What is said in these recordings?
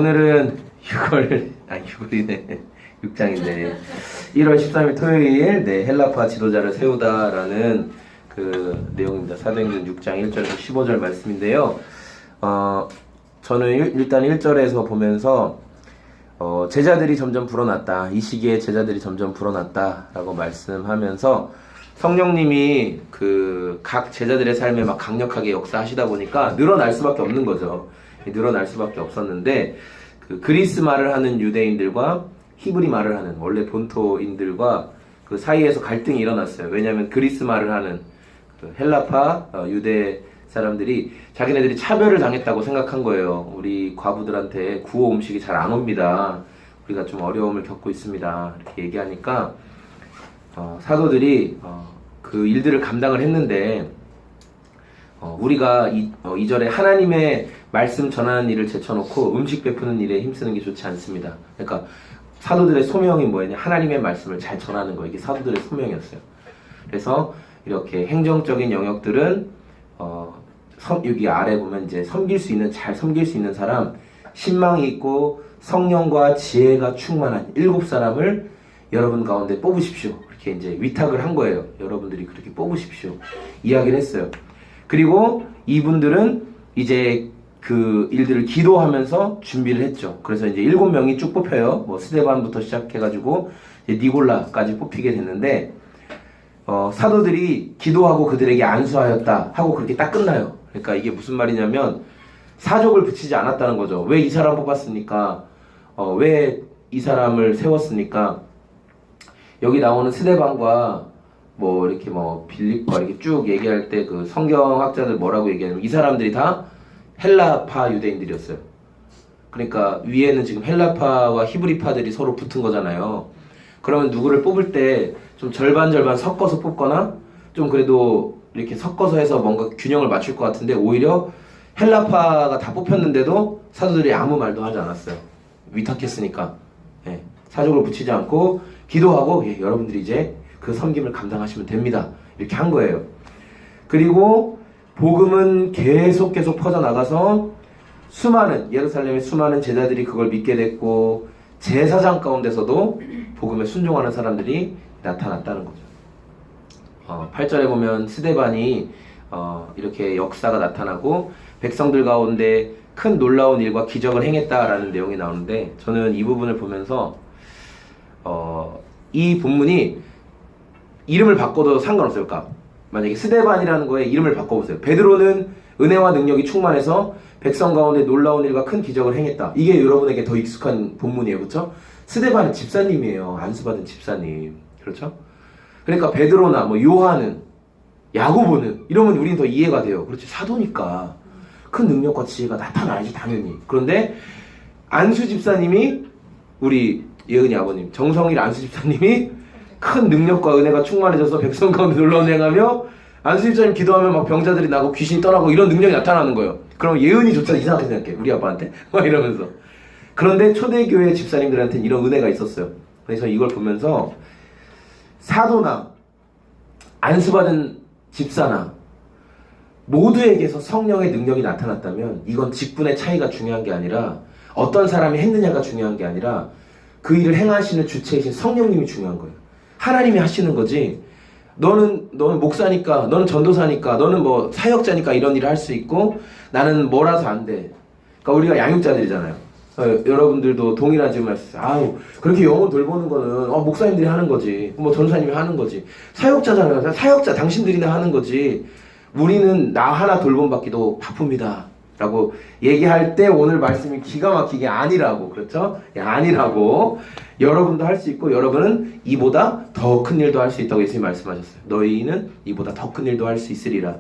오늘은 6월이네. 6장인데 1월 13일 토요일 헬라파 지도자를 세우다라는 그 내용입니다. 사도행전 6장 1절에서 15절 말씀인데요. 저는 일단 1절에서 보면서 제자들이 점점 불어났다. 이 시기에 제자들이 점점 불어났다라고 말씀하면서 성령님이 그 각 제자들의 삶에 막 강력하게 역사하시다 보니까 늘어날 수밖에 없는 거죠. 늘어날 수밖에 없었는데 그 그리스 말을 하는 유대인들과 히브리 말을 하는 원래 본토인들과 그 사이에서 갈등이 일어났어요. 왜냐하면 그리스 말을 하는 그 헬라파 유대 사람들이 자기네들이 차별을 당했다고 생각한 거예요. 우리 과부들한테 구호 음식이 잘 안 옵니다. 우리가 좀 어려움을 겪고 있습니다. 이렇게 얘기하니까 사도들이 그 일들을 감당을 했는데 우리가 이 절에 하나님의 말씀 전하는 일을 제쳐놓고 음식 베푸는 일에 힘쓰는 게 좋지 않습니다. 그러니까 사도들의 소명이 뭐였냐? 하나님의 말씀을 잘 전하는 거. 이게 사도들의 소명이었어요. 그래서 이렇게 행정적인 영역들은 여기 아래 보면 이제 잘 섬길 수 있는 사람, 신망이 있고 성령과 지혜가 충만한 7사람을 여러분 가운데 뽑으십시오. 이렇게 이제 위탁을 한 거예요. 여러분들이 그렇게 뽑으십시오. 이야기를 했어요. 그리고 이분들은 이제 그 일들을 기도하면서 준비를 했죠. 그래서 이제 7명이 쭉 뽑혀요. 뭐 스데반부터 시작해가지고 이제 니골라까지 뽑히게 됐는데 사도들이 기도하고 그들에게 안수하였다 하고 그렇게 딱 끝나요. 그러니까 이게 무슨 말이냐면 사족을 붙이지 않았다는 거죠. 왜 이 사람 뽑았습니까? 왜 이 사람을 세웠습니까? 여기 나오는 스데반과 뭐 이렇게 뭐 빌립과 이렇게 쭉 얘기할 때 그 성경학자들 뭐라고 얘기하냐면 이 사람들이 다 헬라파 유대인들이었어요. 그러니까 위에는 지금 헬라파와 히브리파들이 서로 붙은 거잖아요. 그러면 누구를 뽑을 때 좀 절반 섞어서 뽑거나 좀 그래도 이렇게 섞어서 해서 뭔가 균형을 맞출 것 같은데 오히려 헬라파가 다 뽑혔는데도 사도들이 아무 말도 하지 않았어요. 위탁했으니까. 사족을 붙이지 않고 기도하고 여러분들이 이제 그 섬김을 감당하시면 됩니다. 이렇게 한 거예요. 그리고 복음은 계속 퍼져나가서 예루살렘의 수많은 제자들이 그걸 믿게 됐고 제사장 가운데서도 복음에 순종하는 사람들이 나타났다는 거죠. 8절에 보면 스데반이 이렇게 역사가 나타나고 백성들 가운데 큰 놀라운 일과 기적을 행했다라는 내용이 나오는데 저는 이 부분을 보면서 이 본문이 이름을 바꿔도 상관없어요. 그러니까 만약에 스데반이라는 거에 이름을 바꿔보세요. 베드로는 은혜와 능력이 충만해서 백성 가운데 놀라운 일과 큰 기적을 행했다. 이게 여러분에게 더 익숙한 본문이에요. 그렇죠? 스데반은 집사님이에요. 안수받은 집사님. 그렇죠? 그러니까 베드로나 뭐 요한은, 야고보는 이러면 우리는 더 이해가 돼요. 그렇지? 사도니까 큰 능력과 지혜가 나타나야지 당연히. 그런데 안수 집사님이 우리 예은이 아버님 정성일 안수 집사님이 큰 능력과 은혜가 충만해져서 백성 가운데 놀라운 행하며 안수 집사님 기도하면 막 병자들이 나고 귀신이 떠나고 이런 능력이 나타나는 거예요. 그럼 예은이조차 이상하게 생각해. 우리 아빠한테 막 이러면서. 그런데 초대교회 집사님들한테는 이런 은혜가 있었어요. 그래서 이걸 보면서 사도나 안수받은 집사나 모두에게서 성령의 능력이 나타났다면 이건 직분의 차이가 중요한 게 아니라 어떤 사람이 했느냐가 중요한 게 아니라 그 일을 행하시는 주체이신 성령님이 중요한 거예요. 하나님이 하시는 거지. 너는 목사니까, 너는 전도사니까, 너는 뭐 사역자니까 이런 일을 할 수 있고 나는 뭐라서 안 돼. 그러니까 우리가 양육자들이잖아요. 여러분들도 동일한 질문 하셨어요. 아우 그렇게 영혼 돌보는 거는 목사님들이 하는 거지. 뭐 전도사님이 하는 거지. 사역자잖아요. 사역자 당신들이나 하는 거지. 우리는 나 하나 돌봄받기도 바쁩니다. 라고 얘기할 때 오늘 말씀이 기가 막히게 아니라고. 그렇죠? 아니라고. 여러분도 할 수 있고 여러분은 이보다 더 큰 일도 할 수 있다고 예수님이 말씀하셨어요. 너희는 이보다 더 큰 일도 할 수 있으리라.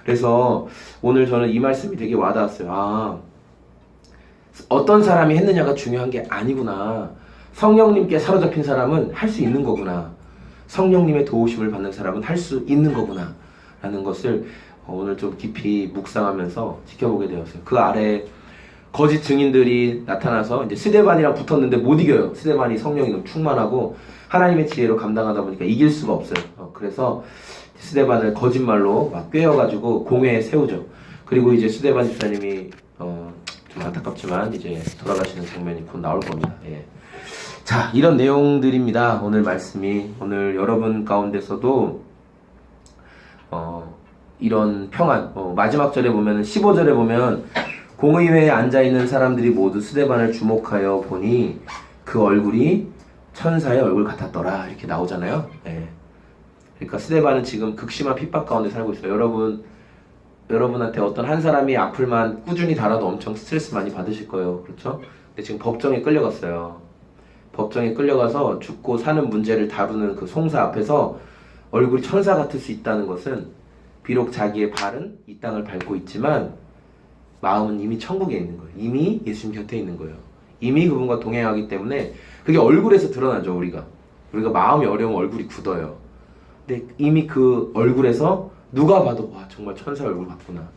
그래서 오늘 저는 이 말씀이 되게 와닿았어요. 어떤 사람이 했느냐가 중요한 게 아니구나. 성령님께 사로잡힌 사람은 할 수 있는 거구나. 성령님의 도우심을 받는 사람은 할 수 있는 거구나. 라는 것을 오늘 좀 깊이 묵상하면서 지켜보게 되었어요. 그 아래 거짓 증인들이 나타나서 이제 스데반이랑 붙었는데 못 이겨요. 스데반이 성령이 너무 충만하고 하나님의 지혜로 감당하다 보니까 이길 수가 없어요. 그래서 스데반을 거짓말로 막 꿰어가지고 공회에 세우죠. 그리고 이제 스데반 집사님이 좀 안타깝지만 이제 돌아가시는 장면이 곧 나올 겁니다. 예. 자, 이런 내용들입니다. 오늘 말씀이. 오늘 여러분 가운데서도 이런 평안, 마지막 절에 보면 15절에 보면 공의회에 앉아있는 사람들이 모두 스데반을 주목하여 보니 그 얼굴이 천사의 얼굴 같았더라 이렇게 나오잖아요. 예. 그러니까 스데반은 지금 극심한 핍박 가운데 살고 있어요. 여러분한테 어떤 한 사람이 악플만 꾸준히 달아도 엄청 스트레스 많이 받으실 거예요. 그렇죠? 근데 지금 법정에 끌려갔어요. 법정에 끌려가서 죽고 사는 문제를 다루는 그 송사 앞에서 얼굴이 천사 같을 수 있다는 것은 비록 자기의 발은 이 땅을 밟고 있지만 마음은 이미 천국에 있는 거예요. 이미 예수님 곁에 있는 거예요. 이미 그분과 동행하기 때문에 그게 얼굴에서 드러나죠. 우리가 마음이 어려우면 얼굴이 굳어요. 근데 이미 그 얼굴에서 누가 봐도 와 정말 천사 얼굴 같구나.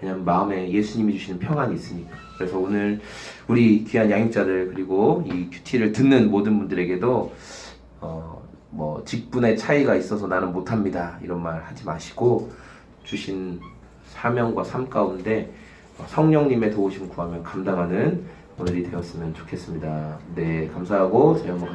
왜냐면 마음에 예수님이 주시는 평안이 있으니까. 그래서 오늘 우리 귀한 양육자들 그리고 이 큐티를 듣는 모든 분들에게도 뭐 직분의 차이가 있어서 나는 못합니다 이런 말 하지 마시고 주신 사명과 삶 가운데 성령님의 도우심 구하며 감당하는 오늘이 되었으면 좋겠습니다. 네, 감사하고 저희 한번